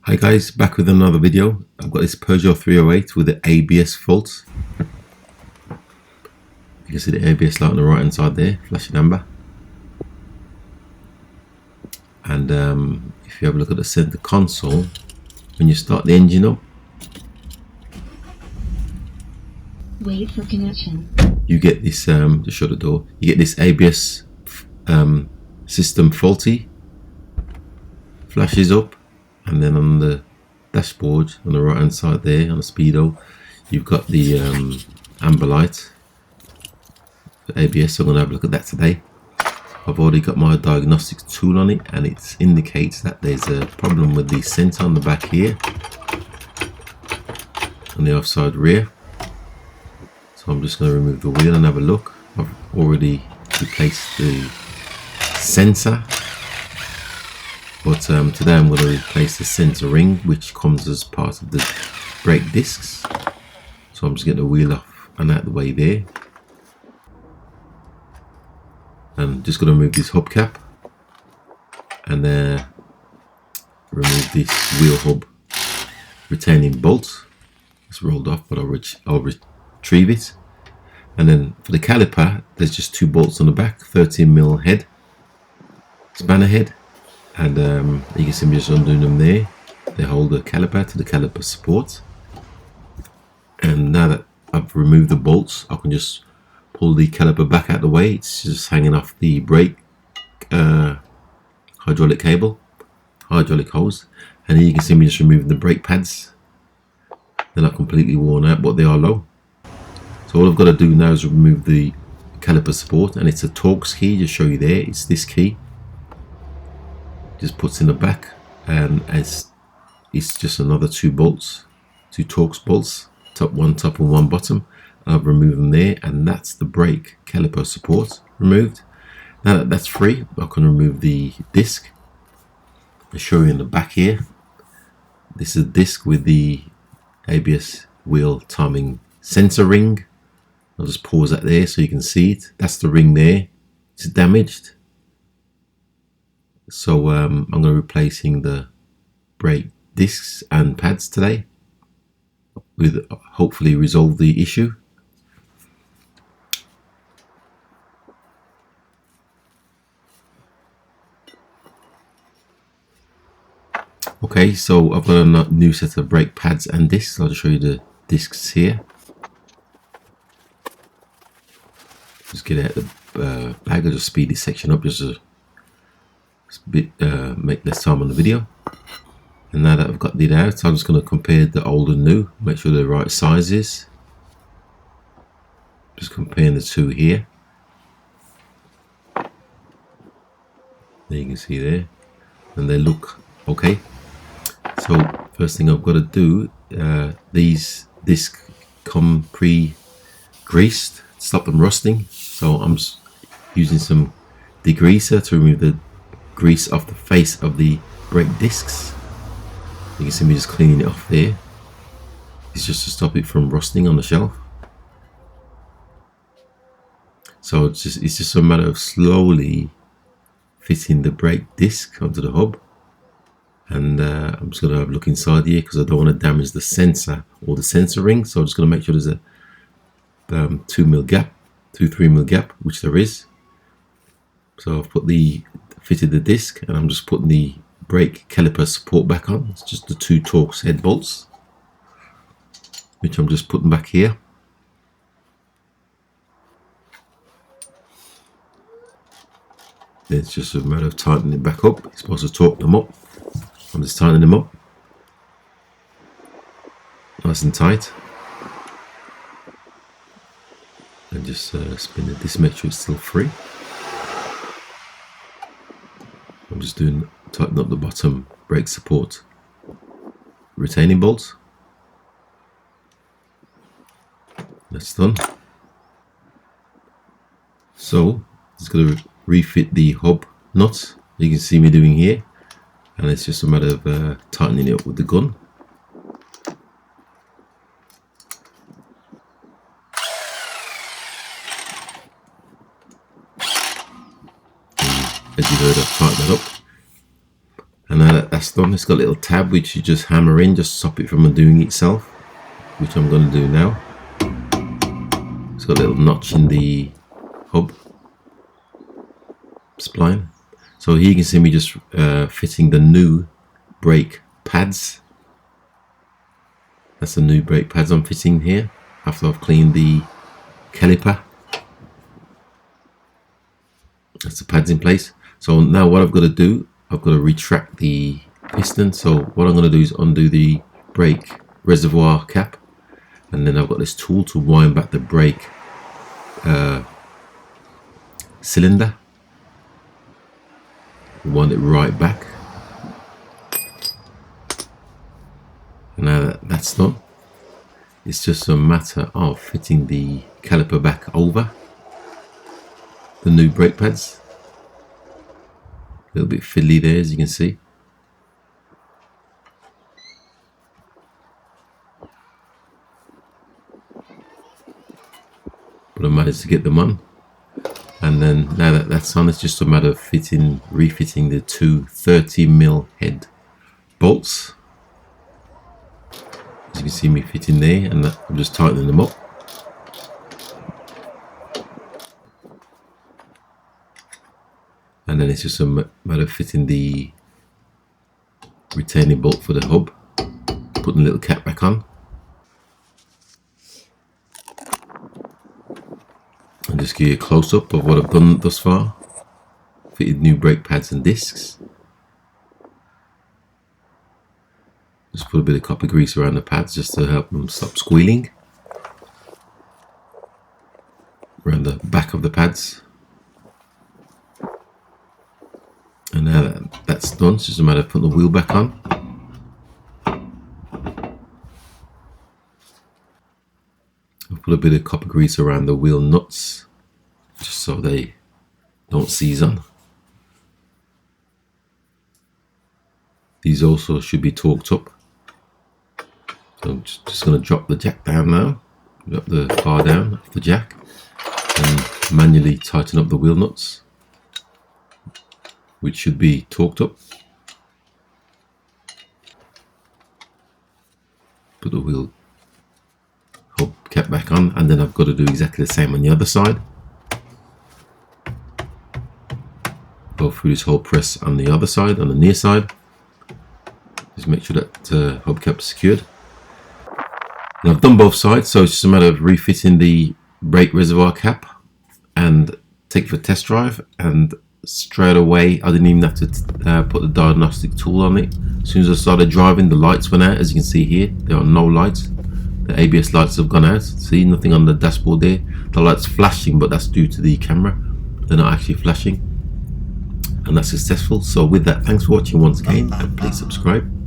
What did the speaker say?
Hi guys, back with another video. I've got this Peugeot 308 with the ABS fault. You can see the ABS light on the right hand side there, flashing amber. And if you have a look at the center console, when you start the engine up, wait for connection. You get this, just shut the door, you get this ABS system faulty, flashes up, and then on the dashboard on the right hand side there, on the speedo, you've got the amber light for ABS. So I'm going to have a look at that today. I've already got my diagnostics tool on it, and it indicates that there's a problem with the sensor on the back here, on the offside rear. So I'm just going to remove the wheel and have a look. I've already replaced the sensor, but today I'm going to replace the sensor ring, which comes as part of the brake discs. So I'm just getting the wheel off and out of the way there, and just going to remove this hubcap and remove this wheel hub retaining bolt. It's rolled off, but I'll retrieve it. And then for the caliper, there's just two bolts on the back, 13mm head, spanner head, and you can see me just undoing them there. They hold the caliper to the caliper support. And now that I've removed the bolts, I can just pull the caliper back out of the way. It's just hanging off the brake hydraulic hose, and here you can see me just removing the brake pads. They're not completely worn out, but they are low. So all I've got to do now is remove the caliper support, and it's a Torx key. Just show you there, it's this key. Just puts in the back, and it's just another two bolts, two Torx bolts, one top and one bottom. I've removed them there, and that's the brake caliper support removed. Now that that's free, I can remove the disc. I'll show you in the back here. This is a disc with the ABS wheel timing sensor ring. I'll just pause that there so you can see it. That's the ring there. It's damaged. So I'm going to be replacing the brake discs and pads today, with hopefully resolve the issue. Okay, so I've got a new set of brake pads and discs. I'll just show you the discs here. Just get out the bag. I'll just speed this section up just a bit, make less time on the video. And now that I've got it out, I'm just going to compare the old and new, make sure they're the right sizes. Just comparing the two here. There you can see there, and they look okay. So first thing I've got to do, these discs come pre-greased, stop them rusting. So I'm using some degreaser to remove the grease off the face of the brake discs. You can see me just cleaning it off there. It's just to stop it from rusting on the shelf. So it's just a matter of slowly fitting the brake disc onto the hub. And I'm just going to have a look inside here because I don't want to damage the sensor or the sensor ring. So I'm just going to make sure there's a 2mm gap, 3mm gap, which there is. So I've fitted the disc, and I'm just putting the brake caliper support back on. It's just the two Torx head bolts, which I'm just putting back here. Then it's just a matter of tightening it back up. You're supposed to torque them up. I'm just tightening them up, nice and tight, and just spin it. This make sure it's still free. I'm just tightening up the bottom brake support retaining bolts. That's done. So just going to refit the hub nuts. You can see me doing here, and it's just a matter of tightening it up with the gun. As you heard, I've tightened that up. And now that that's done, it's got a little tab which you just hammer in, just stop it from undoing itself, which I'm going to do now. It's got a little notch in the hub spline. So here you can see me just fitting the new brake pads. That's the new brake pads I'm fitting here after I've cleaned the caliper. That's the pads in place. So now what I've got to do, I've got to retract the piston. So what I'm going to do is undo the brake reservoir cap, and then I've got this tool to wind back the brake cylinder. Wind it right back. And now that that's done, it's just a matter of fitting the caliper back over the new brake pads. A little bit fiddly there, as you can see. But I managed to get them on. And then now that that's on, it's just a matter of refitting the two 30mm head bolts. As you can see me fitting there, and I'm just tightening them up. And then it's just a matter of fitting the retaining bolt for the hub, putting the little cap back on. I'll just give you a close-up of what I've done thus far. Fitted new brake pads and discs. Just put a bit of copper grease around the pads just to help them stop squealing. Around the back of the pads. And now that that's done, it's just a matter of putting the wheel back on. I've put a bit of copper grease around the wheel nuts, just so they don't seize on. These also should be torqued up. So I'm just going to drop the jack down now, drop the bar down off the jack, and manually tighten up the wheel nuts, which should be torqued up. Put the wheel hub cap back on, and then I've got to do exactly the same on the other side. Go through this whole press on the other side, on the near side. Just make sure that hubcap is secured. And I've done both sides, so it's just a matter of refitting the brake reservoir cap and take it for a test drive. And straight away, I didn't even have to put the diagnostic tool on it. As soon as I started driving, the lights went out. As you can see here, there are no lights. The ABS lights have gone out. See, nothing on the dashboard there. The lights flashing, but that's due to the camera. They're not actually flashing. And that's successful. So with that, thanks for watching once again, and please subscribe.